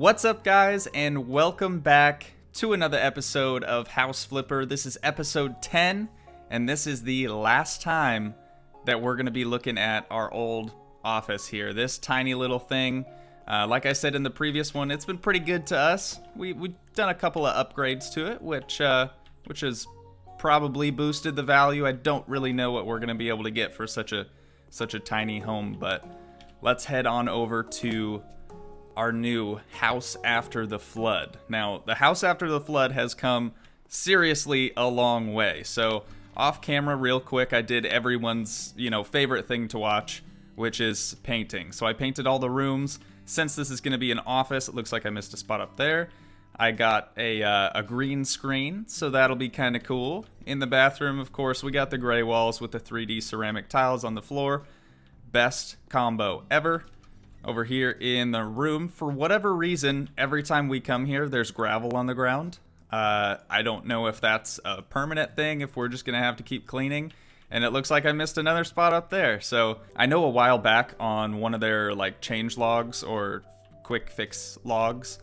What's up, guys, and welcome back to another episode of House Flipper. This is episode 10, and this is the last time that we're going to be looking at our old office here. This tiny little thing, like I said in the previous one, it's been pretty good to us. We've done a couple of upgrades to it, which has probably boosted the value. I don't really know what we're going to be able to get for such a tiny home, but let's head on over to our new house after the flood. Now, the house after the flood has come seriously a long way. So, off camera, real quick, I did everyone's, favorite thing to watch, which is painting. So I painted all the rooms. Since this is going to be an office, it looks like I missed a spot up there. I got a green screen, so that'll be kind of cool. In the bathroom, of course, we got the gray walls with the 3D ceramic tiles on the floor. Best combo ever. Over here in the room, for whatever reason, every time we come here, there's gravel on the ground. I don't know if that's a permanent thing, if we're just going to have to keep cleaning. And it looks like I missed another spot up there. So I know a while back on one of their change logs or quick fix logs,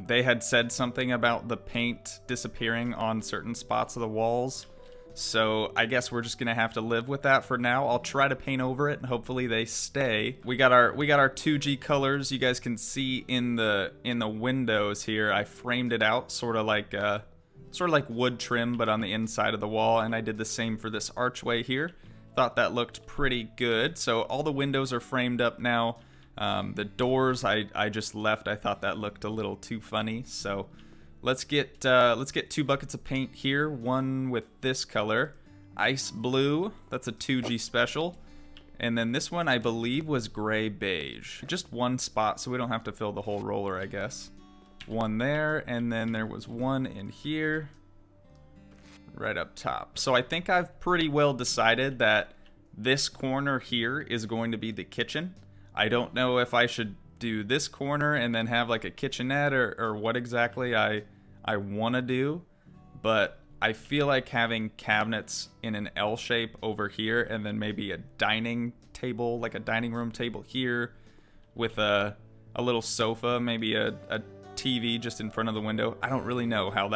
they had said something about the paint disappearing on certain spots of the walls. So I guess we're just gonna have to live with that for now. I'll try to paint over it and hopefully they stay. We got our 2G colors. You guys can see in the windows here. I framed it out sort of like wood trim, but on the inside of the wall. And I did the same for this archway here. Thought that looked pretty good. So all the windows are framed up now. The doors I just left. I thought that looked a little too funny. So let's get 2 buckets of paint here. One with this color, ice blue. That's a 2G special. And then this one I believe was gray beige. Just one spot, so we don't have to fill the whole roller, I guess. One there, and then there was one in here, right up top. So I think I've pretty well decided that this corner here is going to be the kitchen. I don't know if I should do this corner and then have like a kitchenette or what exactly I want to do, but I feel like having cabinets in an L shape over here and then maybe a dining table, like a dining room table here with a little sofa, maybe a TV just in front of the window. I don't really know how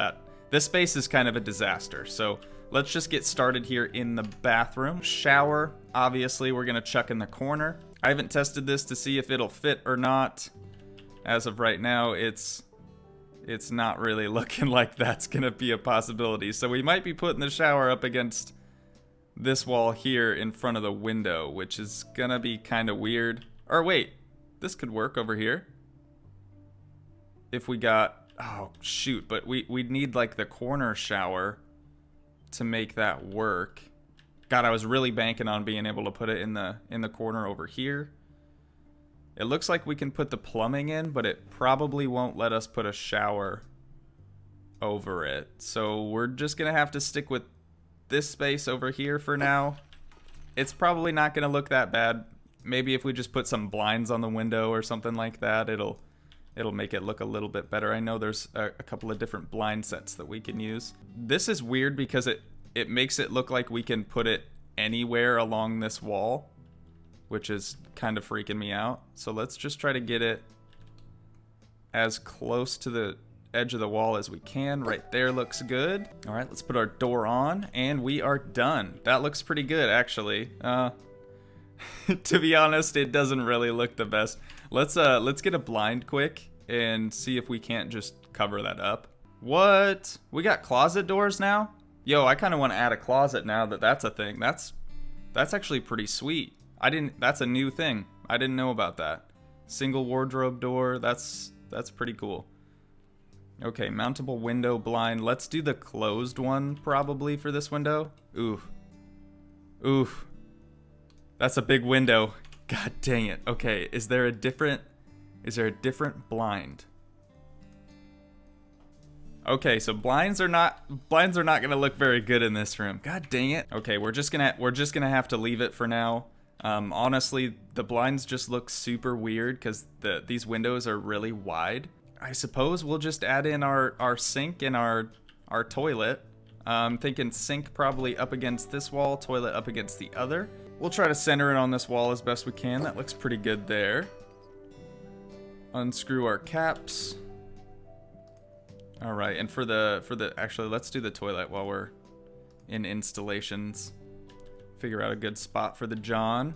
this space is kind of a disaster. So let's just get started here in the bathroom. Shower, obviously we're gonna chuck in the corner. I haven't tested this to see if it'll fit or not. As of right now, it's not really looking like that's gonna be a possibility. So we might be putting the shower up against this wall here in front of the window, which is gonna be kind of weird. Or wait, this could work over here. If we got, oh shoot, but we'd need like the corner shower to make that work. God, I was really banking on being able to put it in the corner over here. It looks like we can put the plumbing in, but it probably won't let us put a shower over it. So we're just gonna have to stick with this space over here for now. It's probably not gonna look that bad. Maybe if we just put some blinds on the window or something like that, it'll make it look a little bit better. I know there's a couple of different blind sets that we can use. This is weird because it makes it look like we can put it anywhere along this wall, which is kind of freaking me out. So let's just try to get it as close to the edge of the wall as we can. Right there looks good. All right, let's put our door on and we are done. That looks pretty good, actually. To be honest, it doesn't really look the best. Let's get a blind quick and see if we can't just cover that up. What? We got closet doors now? Yo, I kind of want to add a closet now that's a thing. That's actually pretty sweet. That's a new thing. I didn't know about that. Single wardrobe door. That's pretty cool. Okay, mountable window blind. Let's do the closed one probably for this window. Oof. Oof. That's a big window. God dang it. Okay, is there a different blind? Okay, so blinds are not gonna look very good in this room. God dang it. Okay, we're just gonna have to leave it for now. Honestly, the blinds just look super weird because these windows are really wide. I suppose we'll just add in our sink and our toilet. I'm thinking sink probably up against this wall, toilet up against the other. We'll try to center it on this wall as best we can. That looks pretty good there. Unscrew our caps. All right, and for the actually, let's do the toilet while we're in installations. Figure out a good spot for the John.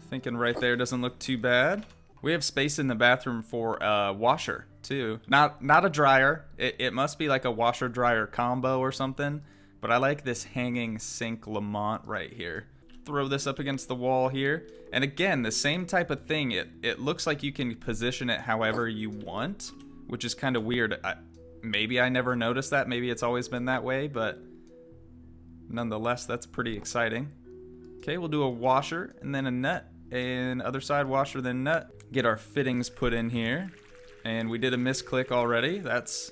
Thinking right there doesn't look too bad. We have space in the bathroom for a washer too. Not a dryer. It must be like a washer dryer combo or something. But I like this hanging sink Lamont right here. Throw this up against the wall here. And again, the same type of thing. It looks like you can position it however you want, which is kind of weird. Maybe I never noticed that. Maybe it's always been that way, but nonetheless, that's pretty exciting. Okay, we'll do a washer and then a nut. And other side washer, then nut. Get our fittings put in here. And we did a misclick already. That's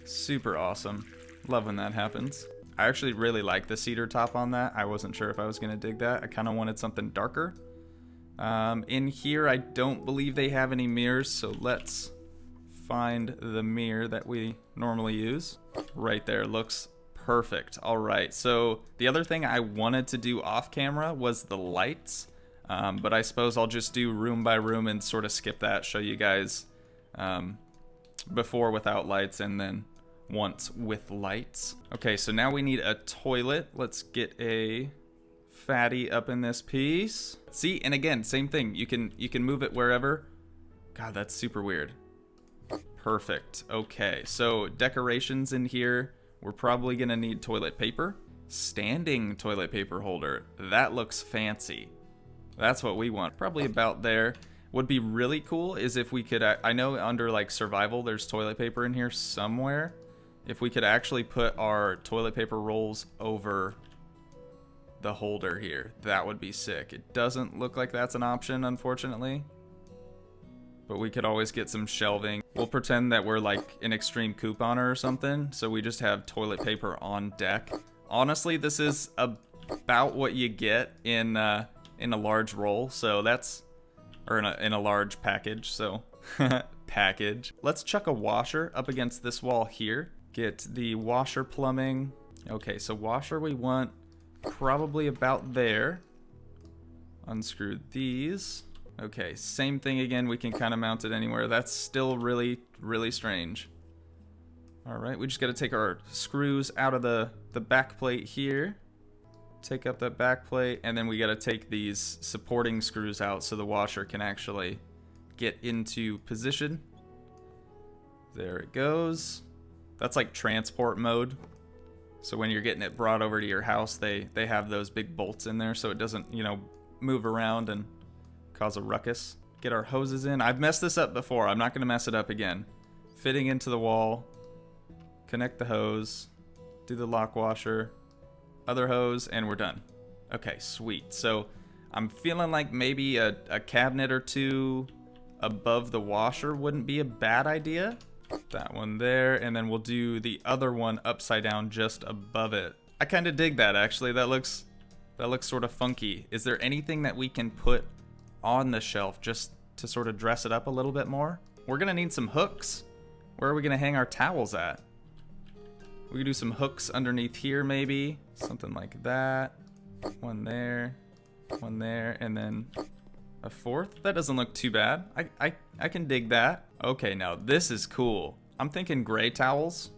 super awesome. Love when that happens. I actually really like the cedar top on that. I wasn't sure if I was going to dig that. I kind of wanted something darker. In here, I don't believe they have any mirrors, so let's find the mirror that we normally use. Right there, looks perfect. All right, so the other thing I wanted to do off camera was the lights, but I suppose I'll just do room by room and sort of skip that, show you guys before without lights and then once with lights. Okay, so now we need a toilet. Let's get a fatty up in this piece. See, and again, same thing. You can move it wherever. God, that's super weird. Perfect. Okay, so decorations in here. We're probably gonna need toilet paper. Standing toilet paper holder. That looks fancy. That's what we want. Probably about there. Would be really cool is if we could, I know under like survival, there's toilet paper in here somewhere. If we could actually put our toilet paper rolls over the holder here, that would be sick. It doesn't look like that's an option, unfortunately. But we could always get some shelving. We'll pretend that we're like an extreme couponer or something, so we just have toilet paper on deck. Honestly, this is about what you get in a large roll, so that's, or in a large package, so package. Let's chuck a washer up against this wall here. Get the washer plumbing. Okay, so washer we want probably about there. Unscrew these. Okay, same thing again. We can kind of mount it anywhere. That's still really, really strange. All right, we just got to take our screws out of the back plate here. Take up that back plate, and then we got to take these supporting screws out so the washer can actually get into position. There it goes. That's like transport mode. So when you're getting it brought over to your house, they have those big bolts in there so it doesn't, you know, move around and cause a ruckus. Get our hoses in. I've messed this up before. I'm not going to mess it up again. Fitting into the wall. Connect the hose. Do the lock washer. Other hose, and we're done. Okay, sweet. So I'm feeling like maybe a cabinet or two above the washer wouldn't be a bad idea. That one there, and then we'll do the other one upside down just above it. I kind of dig that, actually. That looks sort of funky. Is there anything that we can put on the shelf just to sort of dress it up a little bit more? We're gonna need some hooks. Where are we gonna hang our towels at? We could do some hooks underneath here, maybe. Something like that. One there, and then a fourth. That doesn't look too bad. I can dig that. Okay, now this is cool. I'm thinking gray towels.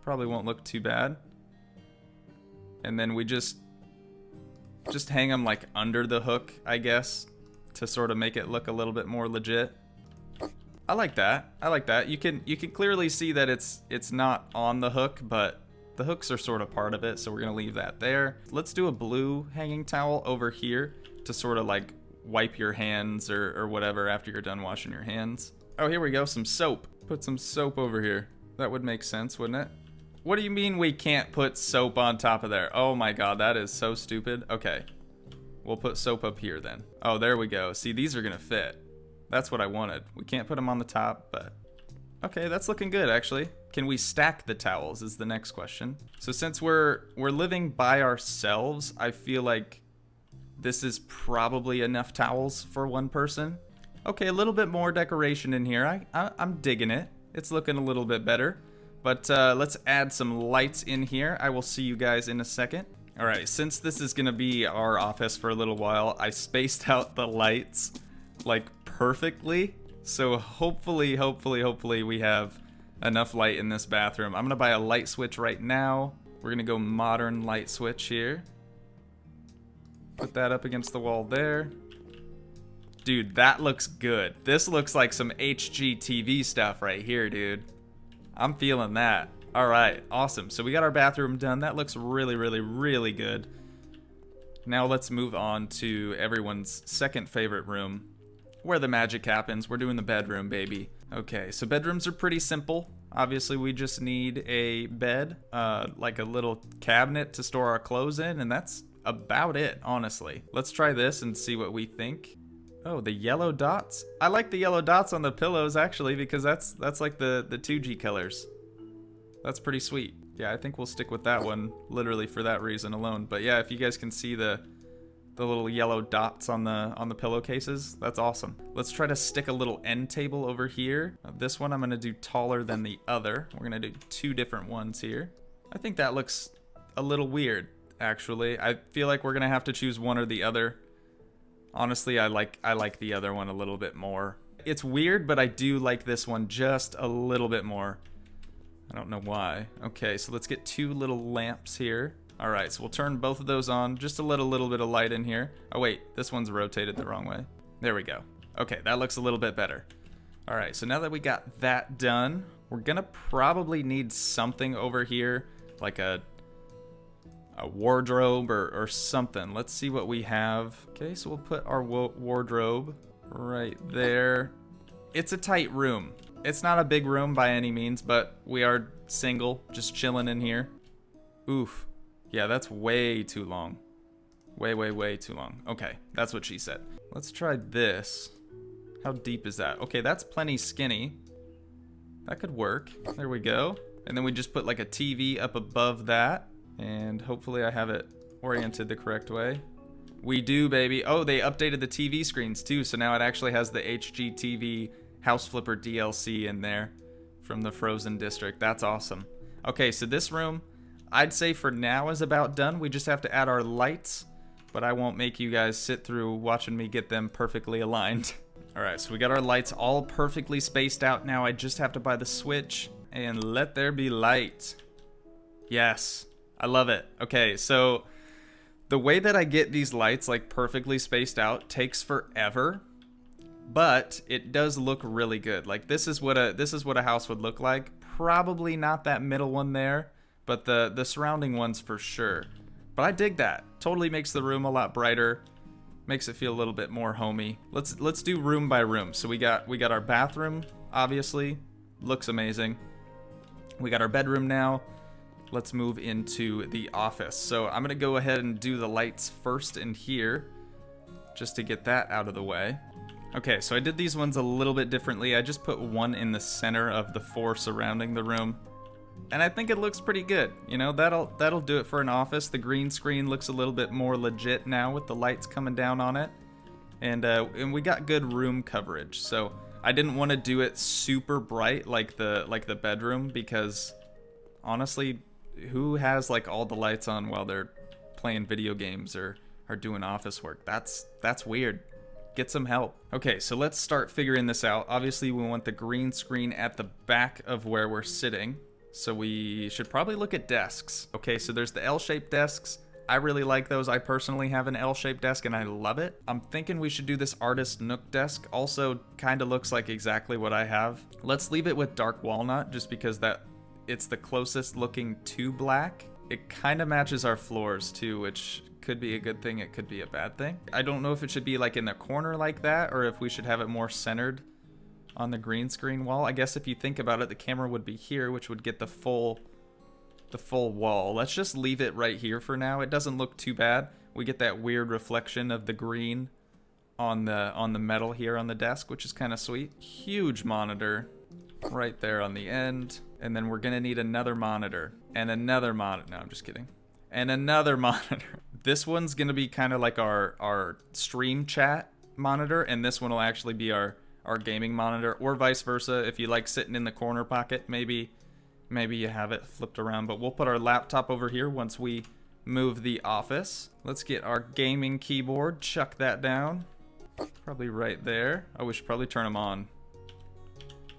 Probably won't look too bad. And then we just hang them like under the hook, I guess, to sort of make it look a little bit more legit. I like that. I like that. You can clearly see that it's not on the hook, but the hooks are sort of part of it, so we're gonna leave that there. Let's do a blue hanging towel over here to sort of like wipe your hands or whatever after you're done washing your hands. Oh, here we go, some soap. Put some soap over here. That would make sense, wouldn't it? What do you mean we can't put soap on top of there? Oh my god, that is so stupid. Okay, we'll put soap up here then. Oh, there we go. See, these are gonna fit. That's what I wanted. We can't put them on the top, but okay, that's looking good actually. Can we stack the towels is the next question. So since we're living by ourselves, I feel like this is probably enough towels for one person. Okay, a little bit more decoration in here. I'm digging it. It's looking a little bit better. But let's add some lights in here. I will see you guys in a second. All right, since this is gonna be our office for a little while, I spaced out the lights like perfectly. So hopefully we have enough light in this bathroom. I'm gonna buy a light switch right now. We're gonna go modern light switch here. Put that up against the wall there. Dude, that looks good. This looks like some HGTV stuff right here, dude. I'm feeling that. All right, awesome. So we got our bathroom done. That looks really good. Now let's move on to everyone's second favorite room, where the magic happens. We're doing the bedroom, baby. Okay, so bedrooms are pretty simple. Obviously, we just need a bed, like a little cabinet to store our clothes in, and that's about it, honestly. Let's try this and see what we think. Oh, the yellow dots. I like the yellow dots on the pillows, actually, because that's like the 2G colors. That's pretty sweet. Yeah, I think we'll stick with that one, literally for that reason alone. But yeah, if you guys can see the little yellow dots on the pillowcases, that's awesome. Let's try to stick a little end table over here. This one I'm gonna do taller than the other. We're gonna do 2 different ones here. I think that looks a little weird, actually. I feel like we're gonna have to choose one or the other. Honestly, I like the other one a little bit more. It's weird, but I do like this one just a little bit more. I don't know why. Okay, so let's get 2 little lamps here. All right, so we'll turn both of those on. Just to let a little bit of light in here. Oh wait, this one's rotated the wrong way. There we go. Okay, that looks a little bit better. All right, so now that we got that done, we're gonna probably need something over here, like a wardrobe or something. Let's see what we have. Okay, so we'll put our wardrobe right there. It's a tight room. It's not a big room by any means, but we are single, just chilling in here. Oof. Yeah, that's way too long. Way too long. Okay, that's what she said. Let's try this. How deep is that? Okay, that's plenty skinny. That could work. There we go. And then we just put like a TV up above that. And hopefully I have it oriented the correct way. We do, baby. Oh, they updated the TV screens too, so now it actually has the HGTV House Flipper DLC in there from the Frozen District. That's awesome. Okay, so this room, I'd say for now is about done. We just have to add our lights, but I won't make you guys sit through watching me get them perfectly aligned. All right, so we got our lights all perfectly spaced out now. I just have to buy the switch and let there be light. Yes. I love it. Okay, so the way that I get these lights like perfectly spaced out takes forever, but it does look really good. Like this is what a house would look like. Probably not that middle one there, but the surrounding ones for sure. But I dig that. Totally makes the room a lot brighter. Makes it feel a little bit more homey. Let's do room by room. So we got our bathroom, obviously. Looks amazing. We got our bedroom now. Let's move into the office. So I'm gonna go ahead and do the lights first in here, just to get that out of the way. Okay, so I did these ones a little bit differently. I just put one in the center of the 4 surrounding the room, and I think it looks pretty good. You know, that'll do it for an office. The green screen looks a little bit more legit now with the lights coming down on it, and we got good room coverage. So I didn't want to do it super bright like the bedroom, because honestly, who has like all the lights on while they're playing video games or doing office work? That's weird. Get some help. Okay, so let's start figuring this out. Obviously, we want the green screen at the back of where we're sitting, so we should probably look at desks. Okay, so there's the L-shaped desks. I really like those. I personally have an L-shaped desk and I love it. I'm thinking we should do this artist nook desk. Also kind of looks like exactly what I have. Let's leave it with dark walnut just because it's the closest looking to black. It kind of matches our floors too, which could be a good thing, it could be a bad thing. I don't know if it should be like in the corner like that, or if we should have it more centered on the green screen wall. I guess if you think about it, the camera would be here, which would get the full wall. Let's just leave it right here for now. It doesn't look too bad. We get that weird reflection of the green on the metal here on the desk, which is kind of sweet. Huge monitor right there on the end. And then we're gonna need another monitor and another monitor. No, I'm just kidding. And another monitor. This one's gonna be kind of like our stream chat monitor, and this one will actually be our gaming monitor, or vice versa. If you like sitting in the corner pocket, maybe you have it flipped around. But we'll put our laptop over here once we move the office. Let's get our gaming keyboard, chuck that down. Probably right there. Oh, we should probably turn them on.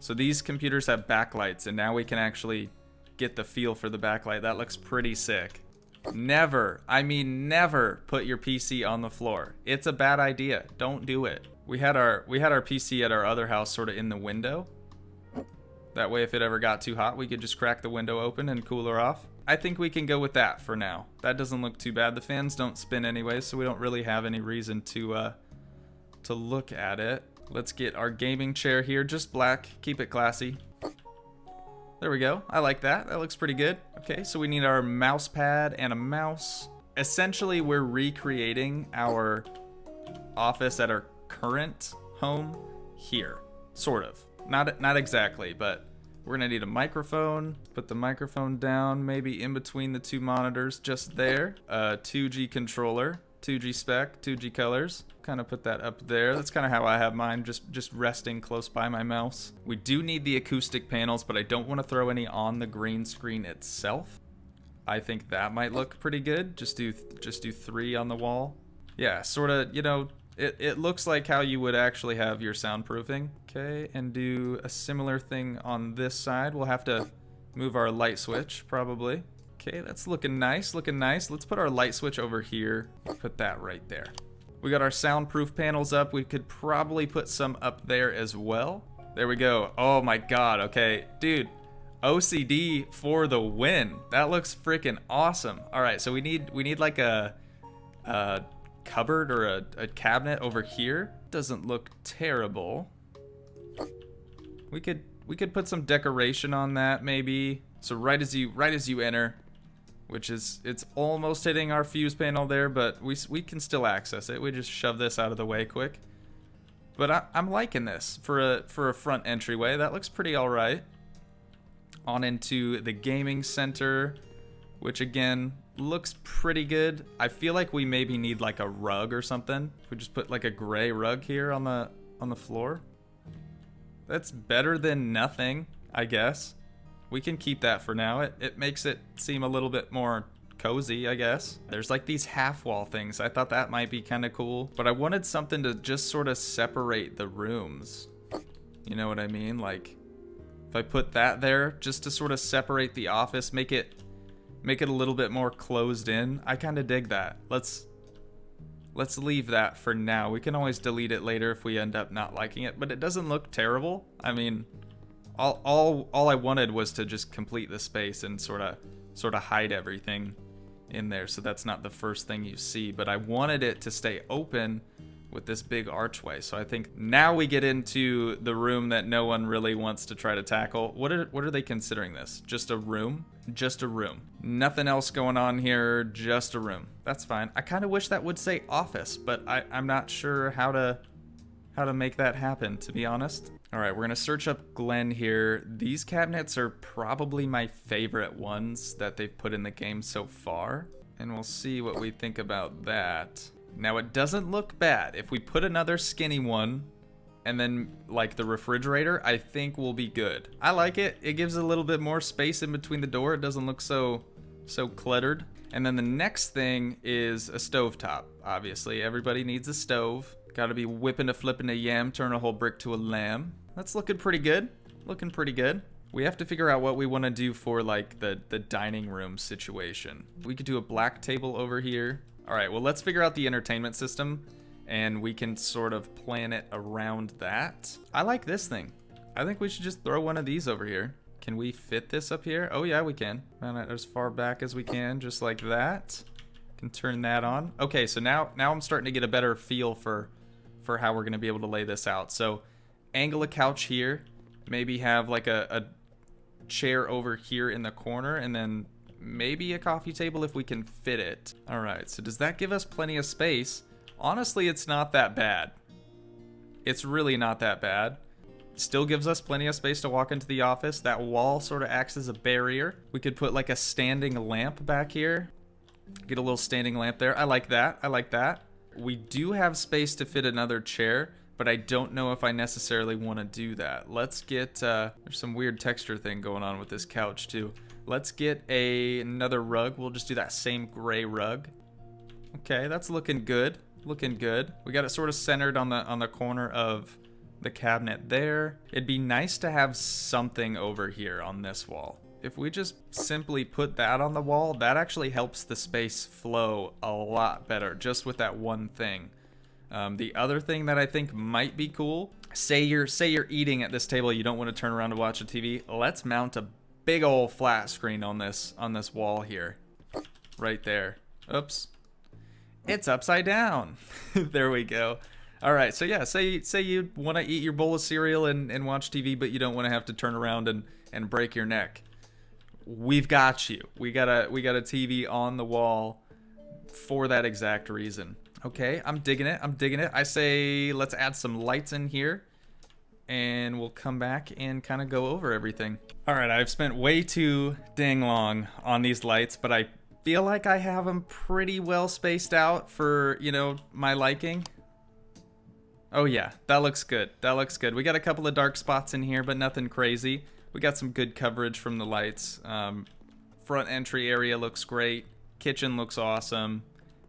So these computers have backlights, and now we can actually get the feel for the backlight. That looks pretty sick. Never, I mean never put your PC on the floor. It's a bad idea. Don't do it. We had our PC at our other house sort of in the window. That way if it ever got too hot, we could just crack the window open and cool her off. I think we can go with that for now. That doesn't look too bad. The fans don't spin anyway, so we don't really have any reason to look at it. Let's get our gaming chair here, just black. Keep it classy. There we go. I like that. That looks pretty good. Okay, so we need our mouse pad and a mouse. Essentially, we're recreating our office at our current home here. Sort of. Not exactly, but we're gonna need a microphone. Put the microphone down, maybe in between the two monitors, just there. A 2G controller, 2G spec, 2G colors. Kind of put that up there. That's kind of how I have mine, just resting close by my mouse. We do need the acoustic panels, but I don't want to throw any on the green screen itself. I think that might look pretty good. Just do 3 on the wall. Yeah, sort of, you know, it looks like how you would actually have your soundproofing. Okay, and do a similar thing on this side. We'll have to move our light switch, probably. Okay, that's looking nice, looking nice. Let's put our light switch over here. Put that right there. We got our soundproof panels up. We could probably put some up there as well. There we go. Oh my god, okay. Dude, OCD for the win. That looks freaking awesome. All right, so we need like a cupboard or a cabinet over here. Doesn't look terrible. We could put some decoration on that maybe. So right as you enter, which is, it's almost hitting our fuse panel there, but we can still access it. We just shove this out of the way quick. But I'm liking this for a front entryway. That looks pretty all right. On into the gaming center, which again looks pretty good. I feel like we maybe need like a rug or something. If we just put like a gray rug here on the floor. That's better than nothing, I guess. We can keep that for now. It makes it seem a little bit more cozy, I guess. There's like these half wall things. I thought that might be kind of cool, but I wanted something to just sort of separate the rooms. You know what I mean? Like if I put that there just to sort of separate the office, make it a little bit more closed in. I kind of dig that. Let's leave that for now. We can always delete it later if we end up not liking it, but it doesn't look terrible. I mean, all I wanted was to just complete the space and sort of hide everything in there, so that's not the first thing you see, but I wanted it to stay open with this big archway. So I think now we get into the room that no one really wants to try to tackle. What are they considering this? Just a room? Just a room. Nothing else going on here, just a room. That's fine. I kind of wish that would say office, but I'm not sure how to make that happen, to be honest. All right, we're gonna search up Glenn here. These cabinets are probably my favorite ones that they've put in the game so far, and we'll see what we think about that. Now, it doesn't look bad. If we put another skinny one and then like the refrigerator, I think we'll be good. I like it. It gives a little bit more space in between the door. It doesn't look so cluttered. And then the next thing is a stovetop. Obviously, everybody needs a stove. Gotta be whipping a flipping a yam, turn a whole brick to a lamb. That's looking pretty good. Looking pretty good. We have to figure out what we want to do for like the dining room situation. We could do a black table over here. All right, well, let's figure out the entertainment system and we can sort of plan it around that. I like this thing. I think we should just throw one of these over here. Can we fit this up here? Oh yeah, we can. Mount it as far back as we can, just like that. Can turn that on. Okay, so now I'm starting to get a better feel for how we're gonna be able to lay this out. So angle a couch here, maybe have like a chair over here in the corner, and then maybe a coffee table if we can fit it. All right, so does that give us plenty of space? Honestly, it's not that bad. It's really not that bad. Still gives us plenty of space to walk into the office. That wall sort of acts as a barrier. We could put like a standing lamp back here. Get a little standing lamp there. I like that. I like that. We do have space to fit another chair, but I don't know if I necessarily want to do that. Let's get, there's some weird texture thing going on with this couch too. Let's get another rug. We'll just do that same gray rug. Okay, that's looking good. looking good. We got it sort of centered on the corner of the cabinet there. It'd be nice to have something over here on this wall. If we just simply put that on the wall, that actually helps the space flow a lot better just with that one thing. The other thing that I think might be cool, say you're eating at this table, you don't want to turn around to watch a TV. Let's mount a big old flat screen on this wall here, right there. Oops, it's upside down. There we go. All right, so yeah, say you want to eat your bowl of cereal and watch TV, but you don't want to have to turn around and break your neck. We've got you. We got a TV on the wall for that exact reason. Okay, I'm digging it. I say let's add some lights in here, and we'll come back and kind of go over everything. All right, I've spent way too dang long on these lights, but I feel like I have them pretty well spaced out for, you know, my liking. Oh yeah, that looks good. We got a couple of dark spots in here, but nothing crazy. We got some good coverage from the lights. Front entry area looks great. Kitchen looks awesome.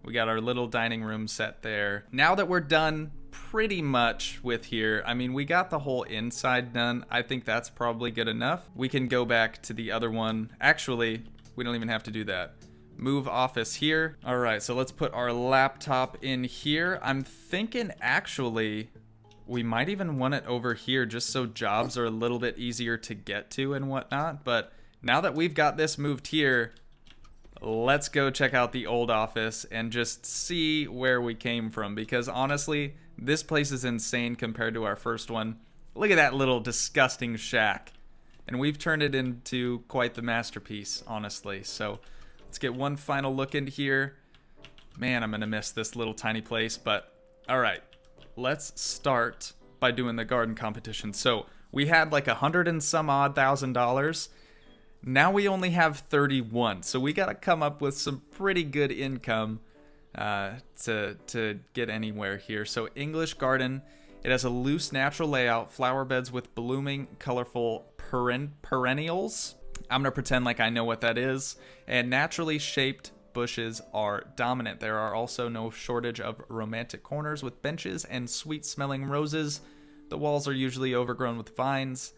We got our little dining room set there. Now that we're done pretty much with here, I mean, we got the whole inside done. I think that's probably good enough. We can go back to the other one. Actually, we don't even have to do that. Move office here. All right, so let's put our laptop in here. I'm thinking actually we might even want it over here just so jobs are a little bit easier to get to and whatnot. But now that we've got this moved here, let's go check out the old office and just see where we came from, because honestly, this place is insane compared to our first one. Look at that little disgusting shack. And we've turned it into quite the masterpiece, honestly. So let's get one final look in here. Man, I'm gonna miss this little tiny place, but all right. Let's start by doing the garden competition. So we had like $100 and some odd thousand. Now we only have 31. So we gotta come up with some pretty good income to get anywhere here. So English garden, it has a loose natural layout, flower beds with blooming, colorful perennials. I'm gonna pretend like I know what that is. And naturally shaped bushes are dominant. There are also no shortage of romantic corners with benches and sweet-smelling roses. The walls are usually overgrown with vines,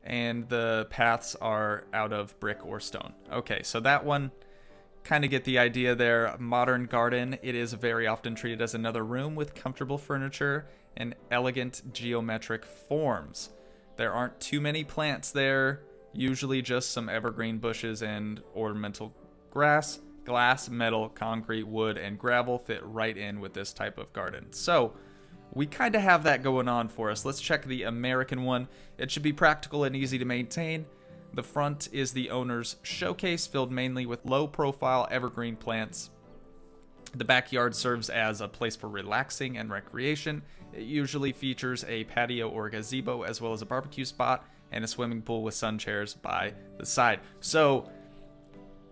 and the paths are out of brick or stone. Okay, so that one, kind of get the idea there. Modern garden, it is very often treated as another room with comfortable furniture and elegant geometric forms. There aren't too many plants there, usually just some evergreen bushes and ornamental grass. Glass, metal, concrete, wood, and gravel fit right in with this type of garden. So we kind of have that going on for us. Let's check the American one. It should be practical and easy to maintain. The front is the owner's showcase, filled mainly with low-profile evergreen plants. The backyard serves as a place for relaxing and recreation. It usually features a patio or gazebo, as well as a barbecue spot and a swimming pool with sun chairs by the side. So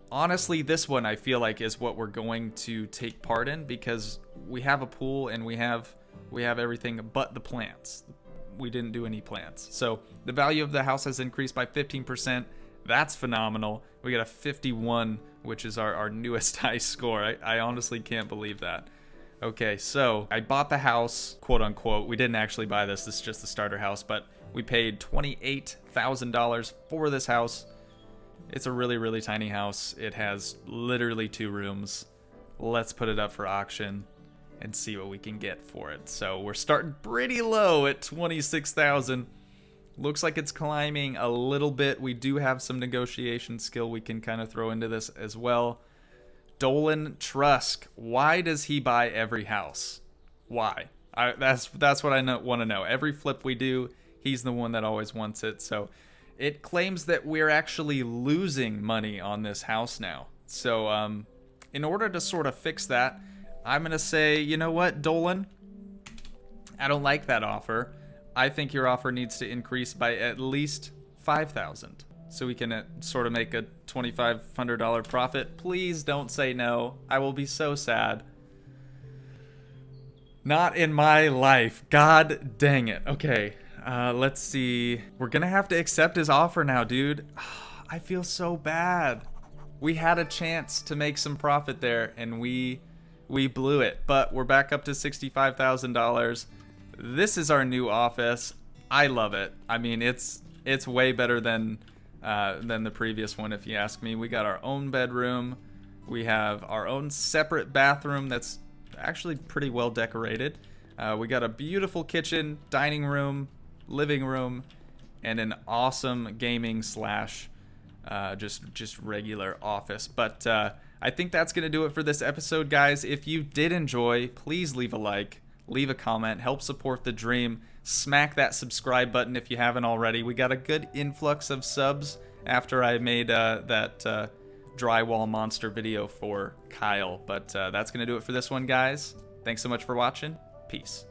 honestly, this one I feel like is what we're going to take part in, because we have a pool and we have everything but the plants. We didn't do any plants. So the value of the house has increased by 15%. That's phenomenal. We got a 51, which is our newest high score. I honestly can't believe that. Okay, so I bought the house, quote unquote. We didn't actually buy this. This is just the starter house, but we paid $28,000 for this house. It's a really, really tiny house. It has literally 2 rooms. Let's put it up for auction and see what we can get for it. So we're starting pretty low at $26,000. Looks like it's climbing a little bit. We do have some negotiation skill we can kind of throw into this as well. Dolan Trusk. Why does he buy every house? Why? That's what I want to know. Every flip we do, he's the one that always wants it. So it claims that we're actually losing money on this house now. So in order to sort of fix that, I'm going to say, you know what, Dolan? I don't like that offer. I think your offer needs to increase by at least $5,000 so we can sort of make a $2,500 profit. Please don't say no. I will be so sad. Not in my life. God dang it. Okay. Let's see. We're gonna have to accept his offer now, dude. I feel so bad. We had a chance to make some profit there, and we we blew it, but we're back up to $65,000. This is our new office. I love it. I mean, it's way better than the previous one, if you ask me. We got our own bedroom. We have our own separate bathroom that's actually pretty well decorated. We got a beautiful kitchen, dining room, living room, and an awesome gaming slash just regular office. But I think that's going to do it for this episode, guys. If you did enjoy, please leave a like, leave a comment, help support the dream. Smack that subscribe button if you haven't already. We got a good influx of subs after I made that drywall monster video for Kyle. But that's going to do it for this one, guys. Thanks so much for watching. Peace.